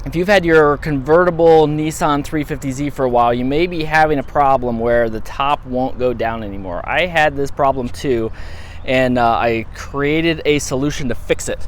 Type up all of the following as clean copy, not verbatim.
If you've had your convertible Nissan 350Z for a while, you may be having a problem where the top won't go down anymore. I had this problem too, and I created a solution to fix it.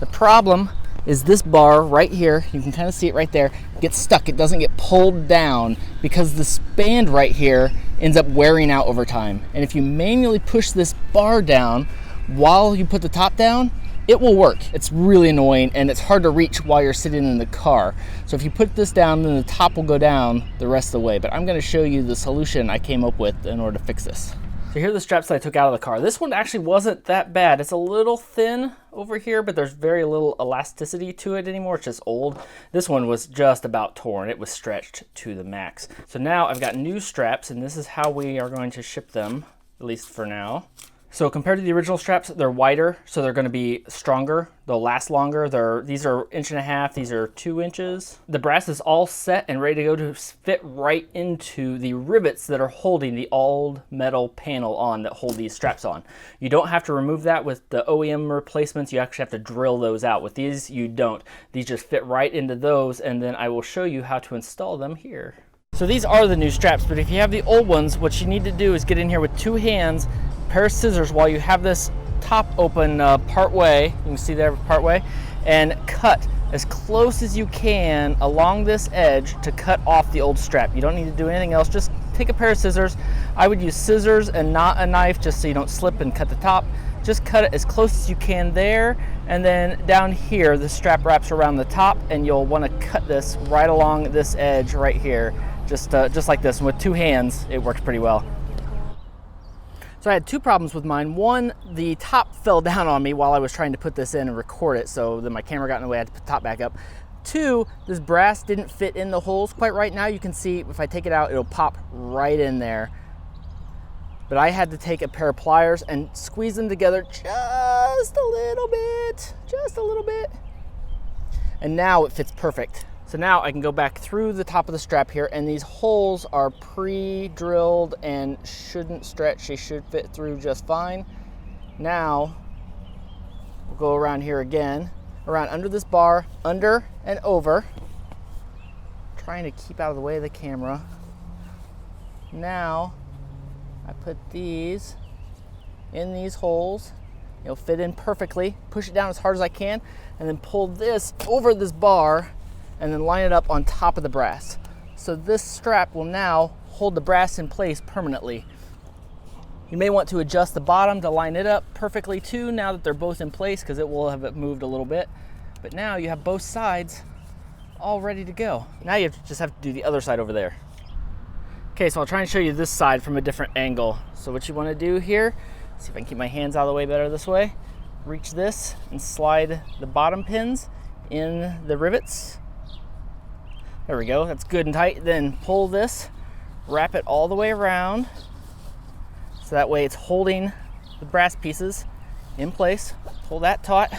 The problem is this bar right here, you can kind of see it right there, gets stuck. It doesn't get pulled down because this band right here ends up wearing out over time. And if you manually push this bar down while you put the top down, it will work. It's really annoying and it's hard to reach while you're sitting in the car. So if you put this down, then the top will go down the rest of the way. But I'm going to show you the solution I came up with in order to fix this. So here are the straps that I took out of the car. This one actually wasn't that bad. It's a little thin over here, but there's very little elasticity to it anymore. It's just old. This one was just about torn. It was stretched to the max. So now I've got new straps, and this is how we are going to ship them, at least for now. So compared to the original straps, they're wider, so they're going to be stronger. They'll last longer. These are 1.5 inches, these are 2 inches. The brass is all set and ready to go to fit right into the rivets that are holding the old metal panel on that hold these straps on. You don't have to remove that with the OEM replacements. You actually have to drill those out. With these, you don't. These just fit right into those, and then I will show you how to install them here. So these are the new straps, but if you have the old ones, what you need to do is get in here with 2 hands, pair of scissors while you have this top open part way, you can see there part way, and cut as close as you can along this edge to cut off the old strap. You don't need to do anything else, just take a pair of scissors. I would use scissors and not a knife just so you don't slip and cut the top. Just cut it as close as you can there, and then down here the strap wraps around the top, and you'll want to cut this right along this edge right here, just like this. And with 2 hands it works pretty well. So I had 2 problems with mine. One, the top fell down on me while I was trying to put this in and record it, so then my camera got in the way. I had to put the top back up. 2, this brass didn't fit in the holes quite right. Now you can see if I take it out, it'll pop right in there. But I had to take a pair of pliers and squeeze them together just a little bit. And now it fits perfect. So now I can go back through the top of the strap here, and these holes are pre-drilled and shouldn't stretch. They should fit through just fine. Now we'll go around here again, around under this bar, under and over, trying to keep out of the way of the camera. Now I put these in these holes. It'll fit in perfectly. Push it down as hard as I can, and then pull this over this bar and then line it up on top of the brass. So this strap will now hold the brass in place permanently. You may want to adjust the bottom to line it up perfectly too, now that they're both in place, because it will have moved a little bit. But now you have both sides all ready to go. Now you just have to do the other side over there. Okay, so I'll try and show you this side from a different angle. So what you want to do here, see if I can keep my hands out of the way better this way. Reach this and slide the bottom pins in the rivets. There we go, that's good and tight. Then pull this, wrap it all the way around, so that way it's holding the brass pieces in place. Pull that taut.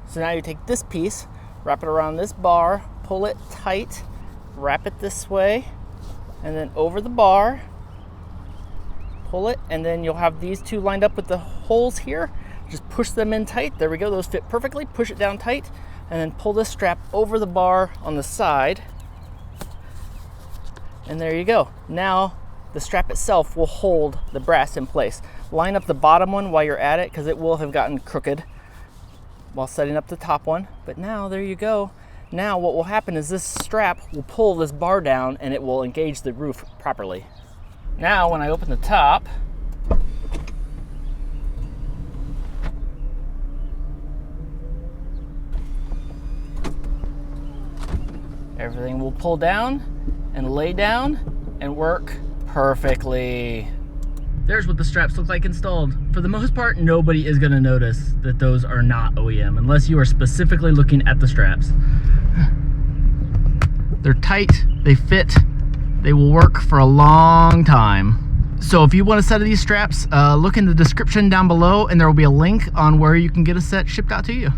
So now you take this piece, wrap it around this bar, pull it tight, wrap it this way, and then over the bar, pull it, and then you'll have these 2 lined up with the holes here. Just push them in tight. There we go, those fit perfectly. Push it down tight, and then pull this strap over the bar on the side. And there you go. Now the strap itself will hold the brass in place. Line up the bottom one while you're at it, because it will have gotten crooked while setting up the top one. But now there you go. Now what will happen is this strap will pull this bar down and it will engage the roof properly. Now when I open the top, everything will pull down and lay down and work perfectly. There's what the straps look like installed. For the most part, nobody is going to notice that those are not OEM unless you are specifically looking at the straps. They're tight, they fit, they will work for a long time. So if you want a set of these straps, look in the description down below and there will be a link on where you can get a set shipped out to you.